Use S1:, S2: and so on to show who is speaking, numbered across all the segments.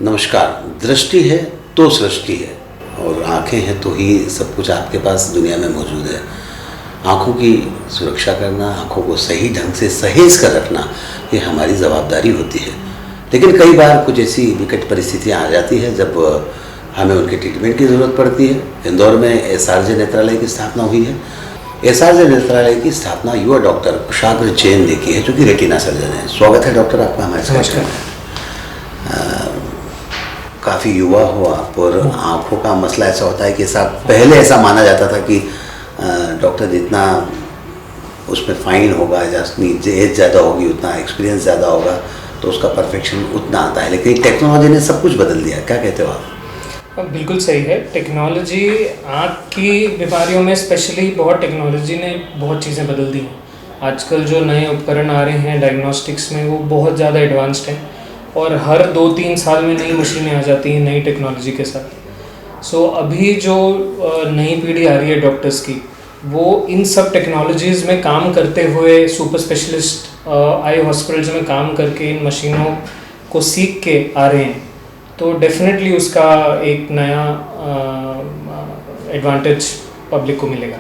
S1: नमस्कार। दृष्टि है तो सृष्टि है और आंखें हैं तो ही सब कुछ आपके पास दुनिया में मौजूद है। आँखों की सुरक्षा करना, आँखों को सही ढंग से सहेज कर रखना, ये हमारी जवाबदारी होती है। लेकिन कई बार कुछ ऐसी विकट परिस्थितियाँ आ जाती हैं जब हमें उनके ट्रीटमेंट की ज़रूरत पड़ती है। इंदौर में एसआरजे नेत्रालय की स्थापना हुई है। एसआरजे नेत्रालय की स्थापना युवा डॉक्टर कुशाग्र जैन ने की है, जो कि रेटिना सर्जन है। स्वागत है डॉक्टर आपका हमारे साथ। काफ़ी युवा हो आप, और आँखों का मसला ऐसा होता है कि पहले ऐसा माना जाता था कि डॉक्टर जितना उसमें फाइन होगा या उतनी एज ज़्यादा होगी, उतना एक्सपीरियंस ज़्यादा होगा, तो उसका परफेक्शन उतना आता है। लेकिन टेक्नोलॉजी ने सब कुछ बदल दिया। क्या कहते हो आप?
S2: बिल्कुल सही है। टेक्नोलॉजी आँख की बीमारियों में स्पेशली टेक्नोलॉजी ने बहुत चीज़ें बदल दी हैं। आजकल जो नए उपकरण आ रहे हैं डायग्नोस्टिक्स में, वो बहुत ज़्यादा एडवांस्ड हैं और हर 2-3 साल में नई मशीनें आ जाती हैं नई टेक्नोलॉजी के साथ। सो अभी जो नई पीढ़ी आ रही है डॉक्टर्स की, वो इन सब टेक्नोलॉजीज़ में काम करते हुए सुपर स्पेशलिस्ट आई हॉस्पिटल्स में काम करके इन मशीनों को सीख के आ रहे हैं। तो डेफिनेटली उसका एक नया एडवांटेज पब्लिक को मिलेगा।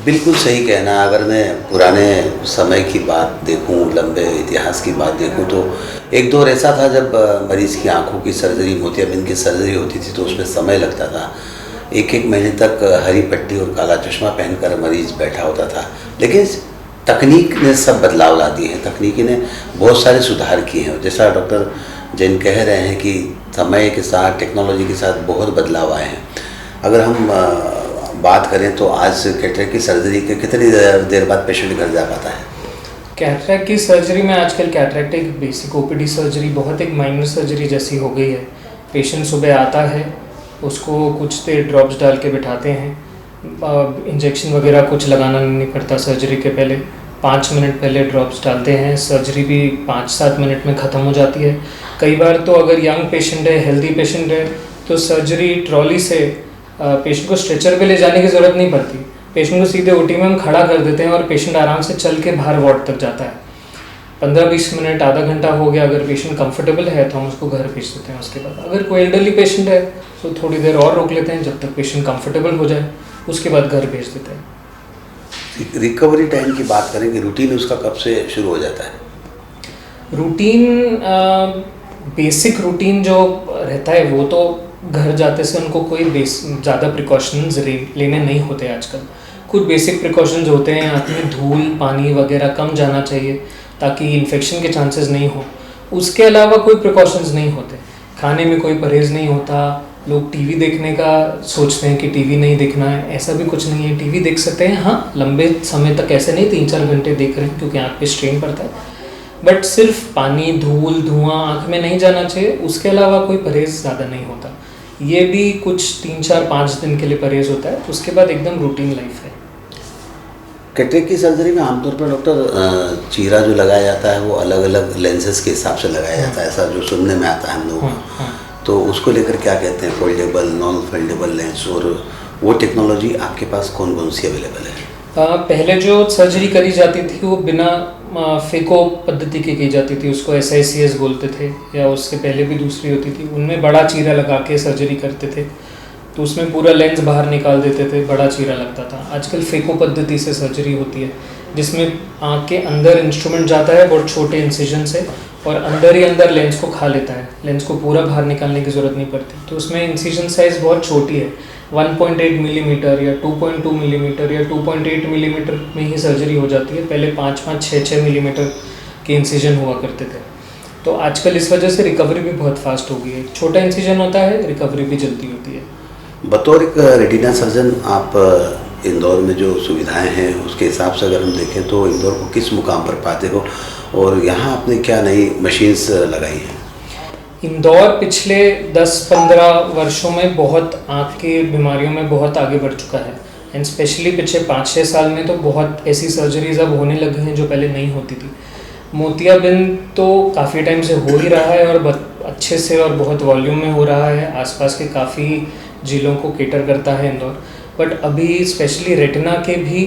S1: बिल्कुल सही कहना। अगर मैं पुराने समय की बात देखूं, लंबे इतिहास की बात देखूं, तो एक दौर ऐसा था जब मरीज़ की आंखों की सर्जरी, मोतियाबिंद की सर्जरी होती थी तो उसमें समय लगता था। एक महीने तक हरी पट्टी और काला चश्मा पहनकर मरीज़ बैठा होता था। लेकिन तकनीक ने सब बदलाव ला दिए हैं। तकनीकी ने बहुत सारे सुधार किए हैं। जैसा डॉक्टर जैन कह रहे हैं कि समय के साथ, टेक्नोलॉजी के साथ बहुत बदलाव आए हैं। अगर हम बात करें तो आज कैटरेक्ट की सर्जरी के कितनी देर बाद पेशेंट घर जा पाता है?
S2: कैटरेक्ट की सर्जरी में आजकल कैटरेक्ट एक बेसिक ओपीडी सर्जरी, बहुत एक माइनर सर्जरी जैसी हो गई है। पेशेंट सुबह आता है, उसको कुछ देर ड्रॉप्स डाल के बिठाते हैं, इंजेक्शन वगैरह कुछ लगाना नहीं पड़ता। सर्जरी के पहले 5 मिनट पहले ड्रॉप्स डालते हैं। सर्जरी भी 5-7 मिनट में ख़त्म हो जाती है। कई बार तो अगर यंग पेशेंट है, हेल्दी पेशेंट है, तो सर्जरी ट्रॉली से पेशेंट को स्ट्रेचर पे ले जाने की ज़रूरत नहीं पड़ती। पेशेंट को सीधे ओटी में हम खड़ा कर देते हैं और पेशेंट आराम से चल के बाहर वार्ड तक जाता है। 15-20 मिनट, आधा घंटा हो गया। अगर पेशेंट कंफर्टेबल है तो हम उसको घर भेज देते हैं। उसके बाद अगर कोई एल्डरली पेशेंट है तो थोड़ी देर और रोक लेते हैं जब तक पेशेंट कंफर्टेबल हो जाए, उसके बाद घर भेज देते हैं।
S1: रिकवरी टाइम की बात करें कि रूटीन उसका कब से शुरू हो जाता है?
S2: रूटीन, बेसिक रूटीन जो रहता है वो तो घर जाते से उनको कोई ज़्यादा प्रिकॉशंस लेने नहीं होते। आजकल कुछ बेसिक प्रिकॉशंस होते हैं। आँख में धूल, पानी वगैरह कम जाना चाहिए ताकि इन्फेक्शन के चांसेस नहीं हो। उसके अलावा कोई प्रिकॉशंस नहीं होते। खाने में कोई परहेज़ नहीं होता। लोग टीवी देखने का सोचते हैं कि टीवी नहीं देखना है, ऐसा भी कुछ नहीं है। टीवी देख सकते हैं, हाँ, लंबे समय तक ऐसे नहीं 3-4 घंटे देख रहे हैं क्योंकि आँख पे स्ट्रेन पड़ता है। बट सिर्फ पानी, धूल, धुआं आँख में नहीं जाना चाहिए। उसके अलावा कोई परहेज़ ज़्यादा नहीं होता। ये भी कुछ 3-4-5 दिन के लिए परहेज़ होता है, उसके बाद एकदम रूटीन लाइफ है।
S1: कैटरेक्ट की सर्जरी में आमतौर पर डॉक्टर चीरा जो लगाया जाता है वो अलग अलग लेंसेज के हिसाब से लगाया जाता है, ऐसा जो सुनने में आता है हम लोगों को। तो उसको लेकर क्या कहते हैं? फोल्डेबल, नॉन फोल्डेबल लेंस, और वो टेक्नोलॉजी आपके पास कौन कौन सी अवेलेबल है?
S2: पहले जो सर्जरी करी जाती थी वो बिना फेको पद्धति की जाती थी, उसको SICS बोलते थे, या उससे पहले भी दूसरी होती थी। उनमें बड़ा चीरा लगा के सर्जरी करते थे, तो उसमें पूरा लेंस बाहर निकाल देते थे, बड़ा चीरा लगता था। आजकल फेको पद्धति से सर्जरी होती है, जिसमें आँख के अंदर इंस्ट्रूमेंट जाता है बहुत छोटे इंसिजन से, और अंदर ही अंदर लेंस को खा लेता है। लेंस को पूरा बाहर निकालने की ज़रूरत नहीं पड़ती। तो उसमें इंसिजन साइज़ बहुत छोटी है, 1.8 मिलीमीटर या 2.2 मिलीमीटर या 2.8 मिलीमीटर में ही सर्जरी हो जाती है। पहले 5-5, 6-6 मिलीमीटर के इंसिजन हुआ करते थे। तो आजकल इस वजह से रिकवरी भी बहुत फास्ट हो गई है। छोटा इंसिजन होता है, रिकवरी भी जल्दी होती है।
S1: बतौर एक रेटिना सर्जन, आप इंदौर में जो सुविधाएं हैं उसके हिसाब से अगर हम देखें तो इंदौर को किस मुकाम पर पाते हो, और यहाँ आपने क्या नई मशीन्स लगाई हैं?
S2: इंदौर पिछले 10-15 वर्षों में बहुत आँख की बीमारियों में बहुत आगे बढ़ चुका है। एंड स्पेशली पिछले 5-6 साल में तो बहुत ऐसी सर्जरीज अब होने लगी हैं जो पहले नहीं होती थी। मोतियाबिंद तो काफ़ी टाइम से हो ही रहा है और अच्छे से और बहुत वॉल्यूम में हो रहा है। आसपास के काफ़ी जिलों को केटर करता है इंदौर। बट अभी स्पेशली रेटिना के भी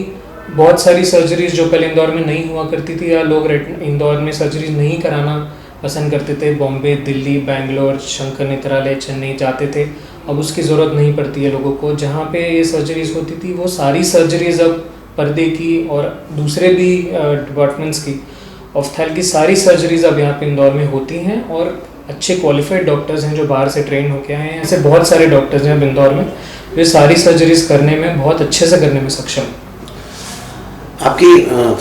S2: बहुत सारी सर्जरीज जो पहले इंदौर में नहीं हुआ करती थी, या लोग इंदौर में सर्जरीज नहीं कराना पसंद करते थे, बॉम्बे, दिल्ली, बैंगलोर, शंकर नेत्रालय, चेन्नई जाते थे। अब उसकी ज़रूरत नहीं पड़ती है लोगों को। जहाँ पे ये सर्जरीज़ होती थी वो सारी सर्जरीज़ अब पर्दे की और दूसरे भी डिपार्टमेंट्स की, ऑफ्थेल की सारी सर्जरीज़ अब यहाँ पे इंदौर में होती हैं और अच्छे क्वालिफाइड डॉक्टर्स हैं जो बाहर से ट्रेन होके आए हैं। ऐसे बहुत सारे डॉक्टर्स हैं अब इंदौर में, वे सारी सर्जरीज़ करने में बहुत अच्छे से करने में सक्षम हैं।
S1: आपकी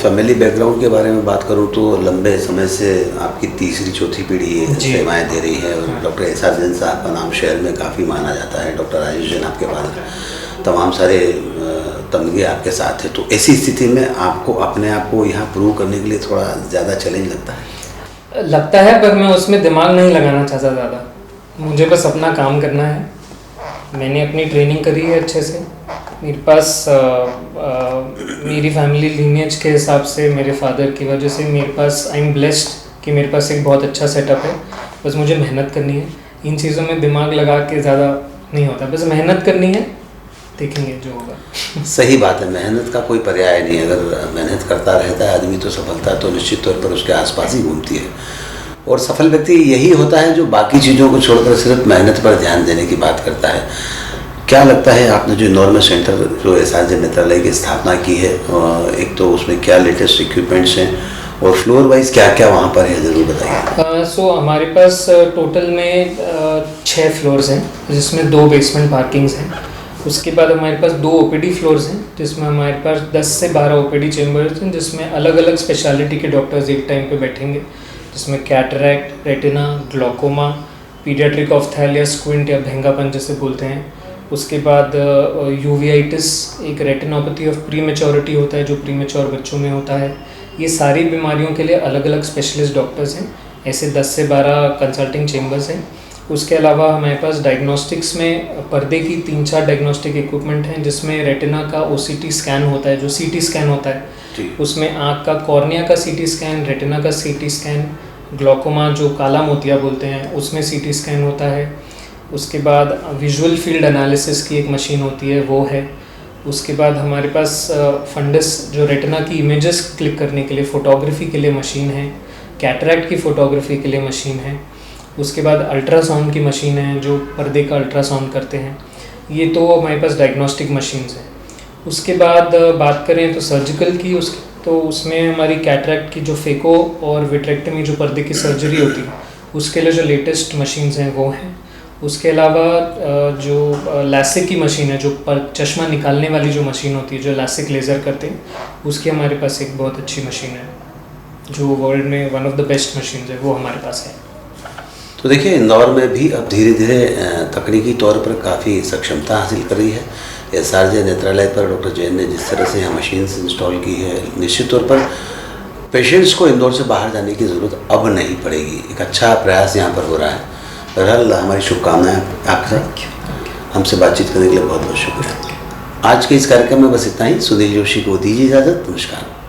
S1: फैमिली बैकग्राउंड के बारे में बात करूं तो लंबे समय से आपकी तीसरी चौथी पीढ़ी सेवाएं दे रही है और डॉक्टर एसआर जैन साहब का नाम शहर में काफ़ी माना जाता है। डॉक्टर राजेश जैन आपके बाद तमाम सारे तमगे आपके साथ है, तो ऐसी स्थिति में आपको अपने आप को यहाँ प्रूव करने के लिए थोड़ा ज़्यादा चैलेंज लगता है?
S2: पर मैं उसमें दिमाग नहीं लगाना चाहता ज़्यादा। मुझे बस अपना काम करना है। मैंने अपनी ट्रेनिंग करी है अच्छे से। मेरे पास मेरी फैमिली लीनिएज के हिसाब से मेरे फादर की वजह से मेरे पास, आई एम ब्लेस्ड कि मेरे पास एक बहुत अच्छा सेटअप है। बस मुझे मेहनत करनी है। इन चीज़ों में दिमाग लगा के ज़्यादा नहीं होता, बस मेहनत करनी है, देखेंगे जो होगा।
S1: सही बात है, मेहनत का कोई पर्याय नहीं। अगर मेहनत करता रहता है आदमी तो सफलता तो निश्चित तौर पर उसके आसपास ही घूमती है। और सफल व्यक्ति यही होता है जो बाकी चीज़ों को छोड़कर सिर्फ मेहनत पर ध्यान देने की बात करता है। क्या लगता है आपने जो इंदौर में सेंटर जो एसआर जैन नेत्रालय की स्थापना की है, एक तो उसमें क्या लेटेस्ट इक्विपमेंट्स हैं और फ्लोर वाइज क्या क्या वहाँ पर है, ज़रूर बताइए।
S2: सो हमारे पास टोटल में 6 फ्लोर्स हैं जिसमें 2 बेसमेंट पार्किंग्स हैं। उसके बाद हमारे पास 2 ओपीडी फ्लोर्स हैं जिसमें हमारे पास 10 से 12 ओपीडी चेम्बर्स हैं जिसमें अलग अलग स्पेशलिटी के डॉक्टर्स एक टाइम पे बैठेंगे, जिसमें कैटरैक्ट, रेटिना, ग्लोकोमा, पीडियाट्रिक ऑफ्थेल या स्क्विंट या भेंगापन जैसे बोलते हैं। उसके बाद यूवियाइटिस, एक रेटिनोपैथी ऑफ प्रीमेच्योरिटी होता है जो प्रीमेच्योर बच्चों में होता है। ये सारी बीमारियों के लिए अलग अलग स्पेशलिस्ट डॉक्टर्स हैं। ऐसे 10 से 12 कंसल्टिंग चेम्बर्स हैं। उसके अलावा हमारे पास डायग्नोस्टिक्स में पर्दे की 3-4 डायग्नोस्टिक इक्विपमेंट हैं जिसमें रेटिना का ओसीटी स्कैन होता है, जो सीटी स्कैन होता है, उसमें आँख का कॉर्निया का सीटी स्कैन, रेटिना का सीटी स्कैन, ग्लोकोमा जो काला मोतिया बोलते हैं उसमें सीटी स्कैन होता है। उसके बाद विजुअल फील्ड एनालिसिस की एक मशीन होती है, वो है। उसके बाद हमारे पास फंडस जो रेटिना की इमेजेस क्लिक करने के लिए फोटोग्राफी के लिए मशीन है, कैटरैक्ट की फ़ोटोग्राफी के लिए मशीन है। उसके बाद अल्ट्रासाउंड की मशीन है जो पर्दे का अल्ट्रासाउंड करते हैं। ये तो हमारे पास डायग्नोस्टिक मशीन्स हैं। उसके बाद बात करें तो सर्जिकल की, तो उसमें हमारी कैटरैक्ट की जो फेको और विट्रेक्टमी जो पर्दे की सर्जरी होती है उसके लिए जो लेटेस्ट मशीन्स हैं वो हैं। उसके अलावा जो लैसिक की मशीन है, जो चश्मा निकालने वाली जो मशीन होती है जो लैसिक लेज़र करते हैं, उसकी हमारे पास एक बहुत अच्छी मशीन है जो वर्ल्ड में one of the best machines है, वो हमारे पास है।
S1: तो देखिए, इंदौर में भी अब धीरे धीरे तकनीकी तौर पर काफ़ी सक्षमता हासिल कर रही है। एसआर जैन नेत्रालय पर डॉक्टर जैन ने जिस तरह से यहाँ मशीन्स इंस्टॉल की है, निश्चित तौर पर पेशेंट्स को इंदौर से बाहर जाने की ज़रूरत अब नहीं पड़ेगी। एक अच्छा प्रयास यहाँ पर हो रहा है। बहरहाल हमारी शुभकामनाएं आपके साथ। हमसे बातचीत करने के लिए बहुत बहुत शुक्रिया। आज के इस कार्यक्रम में बस इतना ही। सुनील जोशी को दीजिए इजाज़त। नमस्कार।